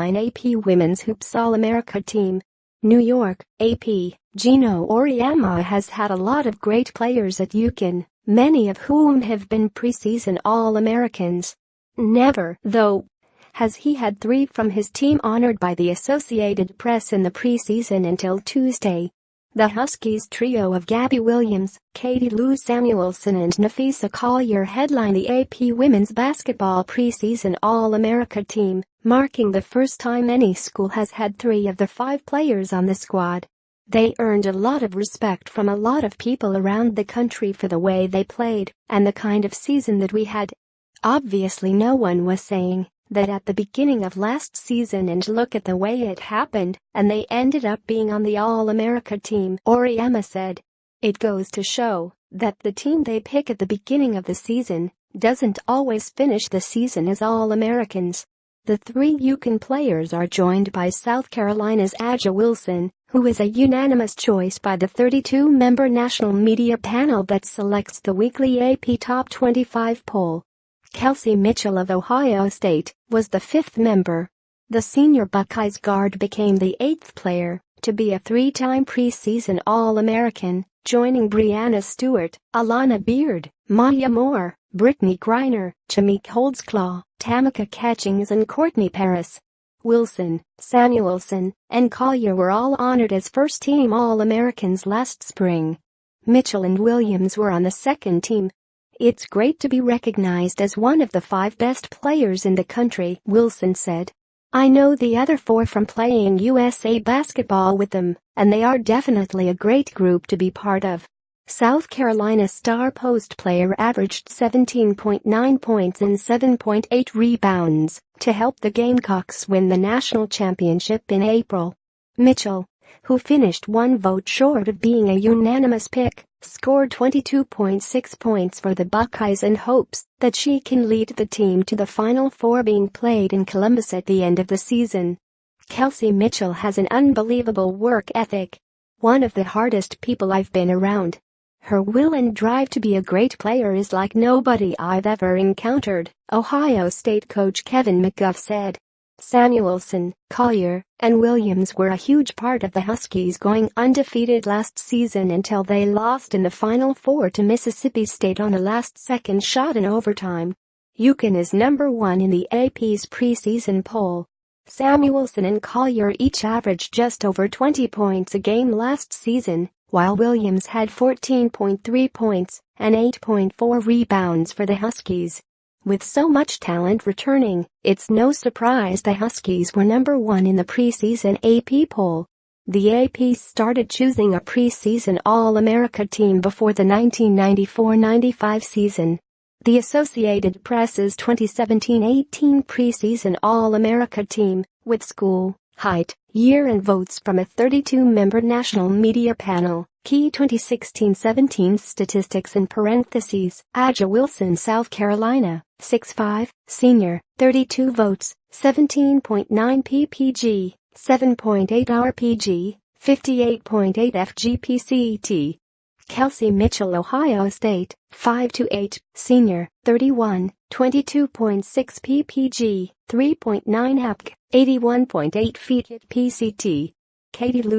headline AP Women's Hoops All-America Team. New York, AP, Geno Auriemma has had a lot of great players at UConn, many of whom have been preseason All-Americans. Never, though, has he had 3 from his team honored by the Associated Press in the preseason until Tuesday. The Huskies trio of Gabby Williams, Samuelson and Napheesa Collier headline the AP Women's Basketball preseason All-America team, marking the first time any school has had 3 of the 5 players on the squad. They earned a lot of respect from a lot of people around the country for the way they played and the kind of season that we had. Obviously no one was saying that at the beginning of last season, and look at the way it happened, and they ended up being on the All-America team, Auriemma said. It goes to show that the team they pick at the beginning of the season doesn't always finish the season as All-Americans. The 3 UConn players are joined by South Carolina's Gabby Williams, who is a unanimous choice by the 32-member national media panel that selects the weekly AP Top 25 poll. Kelsey Mitchell of Ohio State was the 5th member. The senior Buckeyes guard became the 8th player to be a 3-time preseason All-American, joining Brianna Stewart, Alana Beard, Maya Moore, Brittany Griner, Chamique Holdsclaw, Tamika Catchings and Courtney Paris. Wilson, Samuelson, and Collier were all honored as first-team All-Americans last spring. Mitchell and Williams were on the second team. It's great to be recognized as one of the 5 best players in the country, Wilson said. I know the other 4 from playing USA basketball with them, and they are definitely a great group to be part of. South Carolina star post player averaged 17.9 points and 7.8 rebounds to help the Gamecocks win the national championship in April. Mitchell, who finished 1 vote short of being a unanimous pick, scored 22.6 points for the Buckeyes and hopes that she can lead the team to the Final Four being played in Columbus at the end of the season. Kelsey Mitchell has an unbelievable work ethic. One of the hardest people I've been around. Her will and drive to be a great player is like nobody I've ever encountered, Ohio State coach Kevin McGuff said. Samuelson, Collier, and Williams were a huge part of the Huskies going undefeated last season until they lost in the Final Four to Mississippi State on a last-second shot in overtime. UConn is number 1 in the AP's preseason poll. Samuelson and Collier each averaged just over 20 points a game last season, while Williams had 14.3 points and 8.4 rebounds for the Huskies. With so much talent returning, it's no surprise the Huskies were number 1 in the preseason AP poll. The AP started choosing a preseason All-America team before the 1994-95 season. The Associated Press's 2017-18 preseason All-America team, with school, height, year and votes from a 32-member national media panel. Key 2016-17 statistics in parentheses. Gabby Williams, South Carolina, 6'5", senior, 32 votes, 17.9 ppg, 7.8 rpg, 58.8 fgpct. Kelsey Mitchell, Ohio State, 5'8", senior, 31, 22.6 ppg, 3.9 apg, 81.8 feet pct.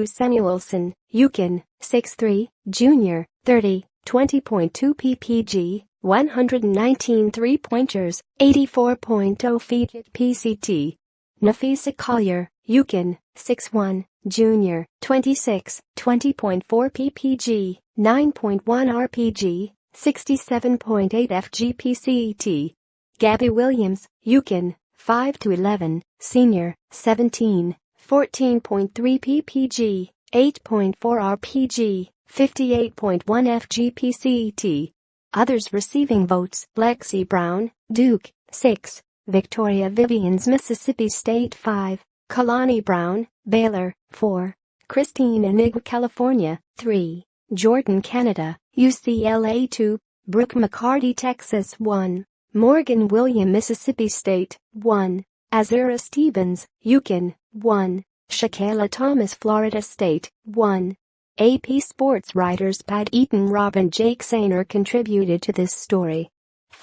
Samuelson, UConn, 6'3", junior, 30, 20.2 ppg, 119 three-pointers, 84.0 feet pct. Napheesa Collier, UConn, 6'1", junior, 26, 20.4 ppg, 9.1 rpg, 67.8 fgpct. Gabby Williams, UConn, 5'11", senior, 17, 14.3 ppg, 8.4 rpg, 58.1 fgpct. Others receiving votes: Lexi Brown, Duke, 6, Victoria Vivians, Mississippi State, 5, Kalani Brown, Baylor, 4, Christine Enigma, California, 3, Jordan, Canada, UCLA, 2, Brooke McCarty, Texas, 1, Morgan William, Mississippi State, 1, Azura Stevens, UConn, 1, Shaquella Thomas, Florida State, 1. AP Sports writers Pat Eaton, Rob and Jake Sainer contributed to this story.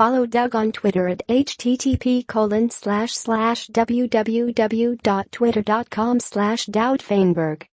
Follow Doug on Twitter at http://www.twitter.com/DougFeinberg.